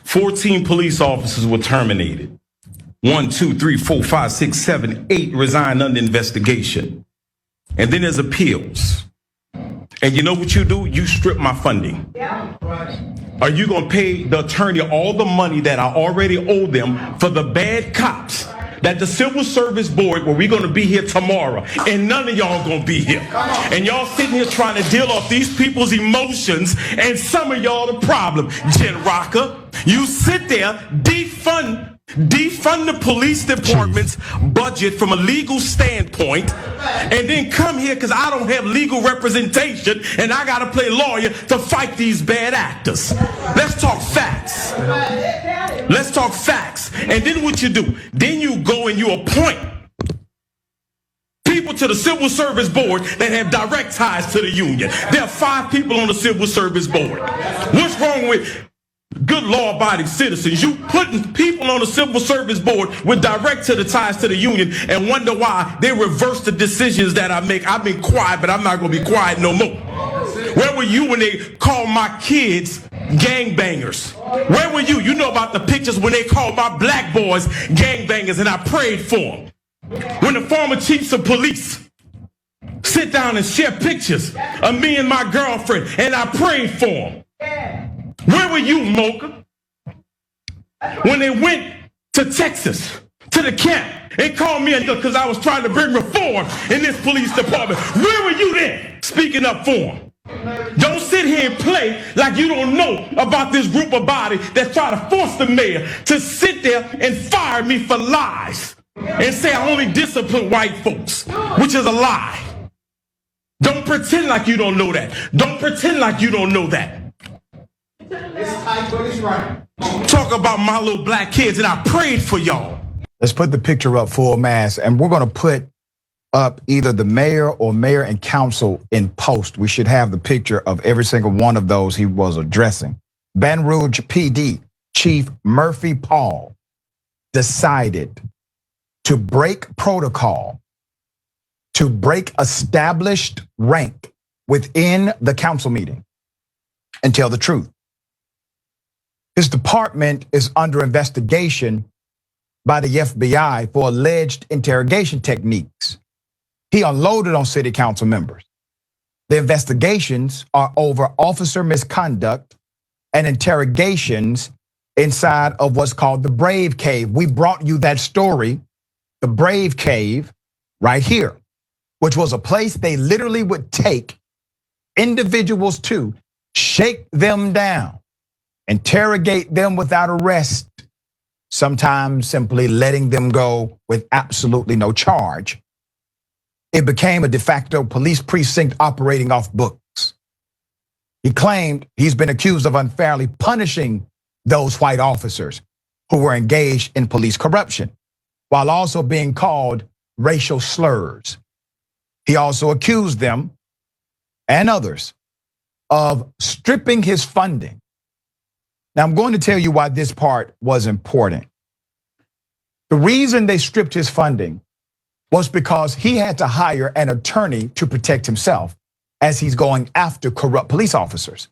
14 police officers were terminated. 1, 2, 3, 4, 5, 6, 7, 8 resigned under investigation. And then there's appeals. And you know what you do? You strip my funding. Are you going to pay the attorney all the money that I already owe them for the bad cops that the Civil Service Board, where we're going to be here tomorrow, and none of y'all going to be here. And y'all sitting here trying to deal off these people's emotions, and some of y'all the problem. Jen Rocker, you sit there, defund the police department's budget from a legal standpoint, and then come here because I don't have legal representation and I got to play lawyer to fight these bad actors. Let's talk facts. Let's talk facts. And then what you do? Then you go and you appoint people to the Civil Service Board that have direct ties to the union. There are 5 people on the Civil Service Board. What's wrong with good law-abiding citizens? You putting people on the Civil Service Board with direct ties to the union and wonder why they reverse the decisions that I make. I've been quiet, but I'm not going to be quiet no more. Where were you when they called my kids gangbangers? Where were you? You know about the pictures when they called my black boys gangbangers, and I prayed for them. When the former chiefs of police sit down and share pictures of me and my girlfriend, and I prayed for them. Where were you, Mocha? When they went to Texas, to the camp, and called me because I was trying to bring reform in this police department. Where were you then, speaking up for them? Don't sit here and play like you don't know about this group of body that's trying to force the mayor to sit there and fire me for lies and say I only discipline white folks, which is a lie. Don't pretend like you don't know that. Don't pretend like you don't know that. Talk about my little black kids, and I prayed for y'all. Let's put the picture up full mass, and we're going to put up either the mayor or mayor and council in post. We should have the picture of every single one of those he was addressing. Baton Rouge PD Chief Murphy Paul decided to break protocol, to break established rank within the council meeting and tell the truth. His department is under investigation by the FBI for alleged interrogation techniques he unloaded on city council members. The investigations are over officer misconduct and interrogations inside of what's called the Brave Cave. We brought you that story, the Brave Cave, right here, which was a place they literally would take individuals to, shake them down, interrogate them without arrest, sometimes simply letting them go with absolutely no charge. It became a de facto police precinct operating off books. He claimed he's been accused of unfairly punishing those white officers who were engaged in police corruption, while also being called racial slurs. He also accused them and others of stripping his funding. Now, I'm going to tell you why this part was important. The reason they stripped his funding was because he had to hire an attorney to protect himself as he's going after corrupt police officers.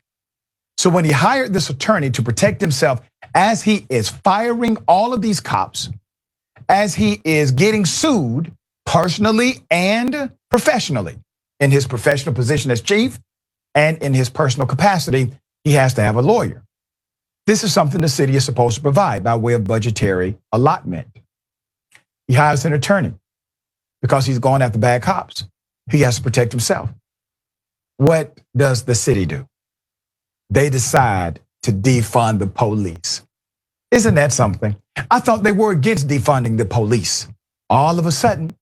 So when he hired this attorney to protect himself, as he is firing all of these cops, as he is getting sued personally and professionally, in his professional position as chief and in his personal capacity, he has to have a lawyer. This is something the city is supposed to provide by way of budgetary allotment. He hires an attorney because he's going after bad cops. He has to protect himself. What does the city do? They decide to defund the police. Isn't that something? I thought they were against defunding the police. All of a sudden,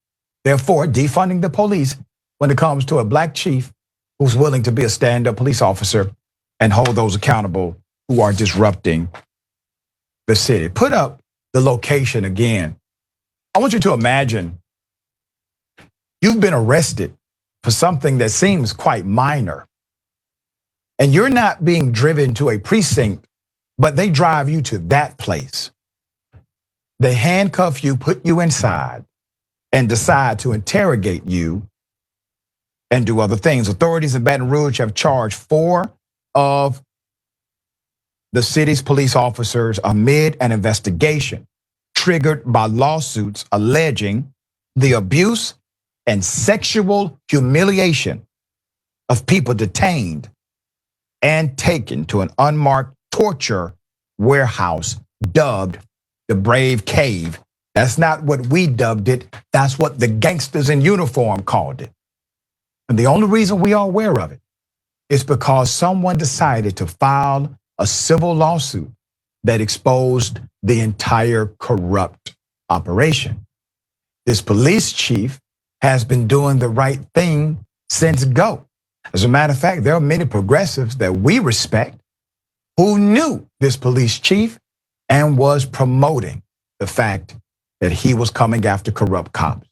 they're for defunding the police when it comes to a black chief who's willing to be a stand-up police officer and hold those accountable who are disrupting the city. Put up the location again. I want you to imagine you've been arrested for something that seems quite minor, and you're not being driven to a precinct, but they drive you to that place. They handcuff you, put you inside, and decide to interrogate you and do other things. Authorities in Baton Rouge have charged 4 of the city's police officers amid an investigation triggered by lawsuits alleging the abuse and sexual humiliation of people detained and taken to an unmarked torture warehouse dubbed the Brave Cave. That's not what we dubbed it. That's what the gangsters in uniform called it. And the only reason we are aware of it is because someone decided to file a civil lawsuit that exposed the entire corrupt operation. This police chief has been doing the right thing since go. As a matter of fact, there are many progressives that we respect who knew this police chief and was promoting the fact that he was coming after corrupt cops.